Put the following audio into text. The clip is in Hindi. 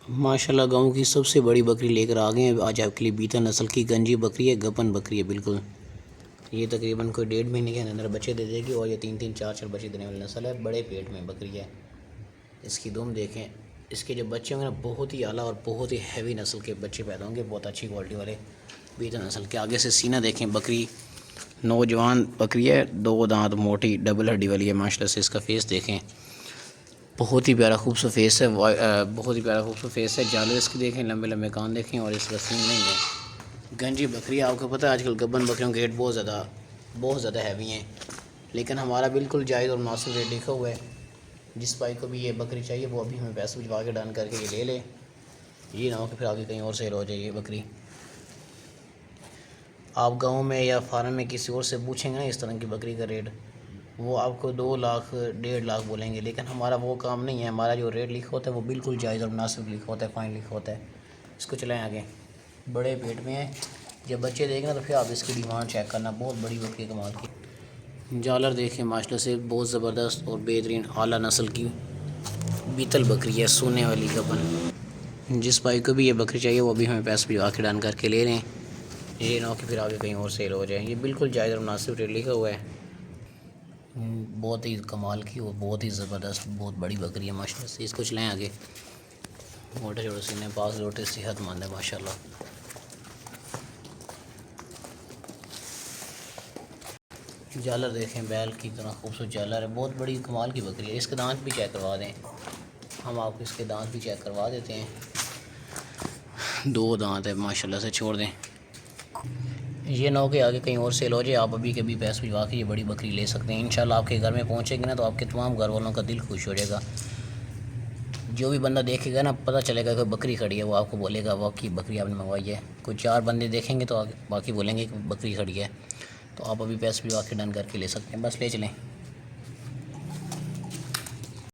माशाल्लाह गांव की सबसे बड़ी बकरी लेकर आ गए हैं आज आपके लिए। बीता नस्ल की गंजी बकरी है, गपन बकरी है बिल्कुल। ये तकरीबन कोई 1.5 महीने के अंदर बच्चे दे देगी और ये 3-3 4-4 बच्चे देने वाली नस्ल है। बड़े पेट में बकरी है। इसकी दुम देखें, इसके जो बच्चे होंगे ना बहुत ही आला और बहुत ही हैवी नस्ल के बच्चे पैदा होंगे, बहुत अच्छी क्वालिटी वाले बीता नस्ल के। आगे से सीना देखें, बकरी नौजवान बकरी है, 2 दांत मोटी डबल हड्डी वाली है माशाल्लाह से। इसका फेस देखें, बहुत ही प्यारा खूबसूरत फेस है, बहुत ही प्यारा खूबसूरत फेस है। जाले इसकी देखें, लंबे लंबे कान देखें और इसका सींग नहीं है। गंजी बकरी है, आपको पता है आजकल गब्बन बकरियों के रेट बहुत ज़्यादा हैवी हैं, लेकिन हमारा बिल्कुल जायज़ और मुनासिब रेट लिखा हुआ है। जिस भाई को भी ये बकरी चाहिए वो अभी हमें पैसे भिजवा के डन करके ये ले ले। ये ना हो कि फिर आगे कहीं और सेल हो जाए ये बकरी। आप गांव में या फार्म में किसी और से पूछेंगे ना इस तरह की बकरी का रेट, वो आपको 2 लाख 1.5 लाख बोलेंगे, लेकिन हमारा वो काम नहीं है। हमारा जो रेट लिखा होता है वो बिल्कुल जायज़ और मुनासिब लिखा होता है, फाइन लिखा होता है। इसको चलाएं आगे। बड़े पेट में है, जब बच्चे देखें ना तो फिर आप इसकी डिमांड चेक करना। बहुत बड़ी बकरी कमाल की। जालर देखें माशाल्लाह से, बहुत ज़बरदस्त और बेहतरीन आला नस्ल की बीतल बकरी है, सोने वाली गबन। जिस भाई को भी ये बकरी चाहिए वो अभी हमें पैसे भिजवा के डन करके ले लें। ये ना हो कि फिर आगे कहीं और सेल हो जाए। ये बिल्कुल जायज़ और मुनासिब रेट लिखा हुआ है। बहुत ही कमाल की और बहुत ही ज़बरदस्त बहुत बड़ी बकरी है माशाल्लाह से। इसको चलाएं आगे। मोटे छोटे सीने, पास लोटे, सेहतमंद है माशाल्लाह। जालर देखें, बैल की तरह खूबसूरत जालर है, बहुत बड़ी कमाल की बकरी है। इसके दांत भी चेक करवा दें, हम आपको इसके दांत भी चेक करवा देते हैं। 2 दांत है माशाल्लाह से, छोड़ दें। ये ना हो कि आगे कहीं और सेल हो जाए, आप अभी के भी पैसे भिजवा के ये बड़ी बकरी ले सकते हैं। इंशाल्लाह आपके घर में पहुंचेगी ना तो आपके तमाम घर वालों का दिल खुश हो जाएगा। जो भी बंदा देखेगा ना पता चलेगा कि बकरी खड़ी है, वो आपको बोलेगा वाकई बकरी आपने मंगवाई है। कोई 4 बंदे देखेंगे तो बाकी बोलेंगे कि बकरी खड़ी है। तो आप अभी पैसे भिजवा के डन करके ले सकते हैं, बस ले चलें।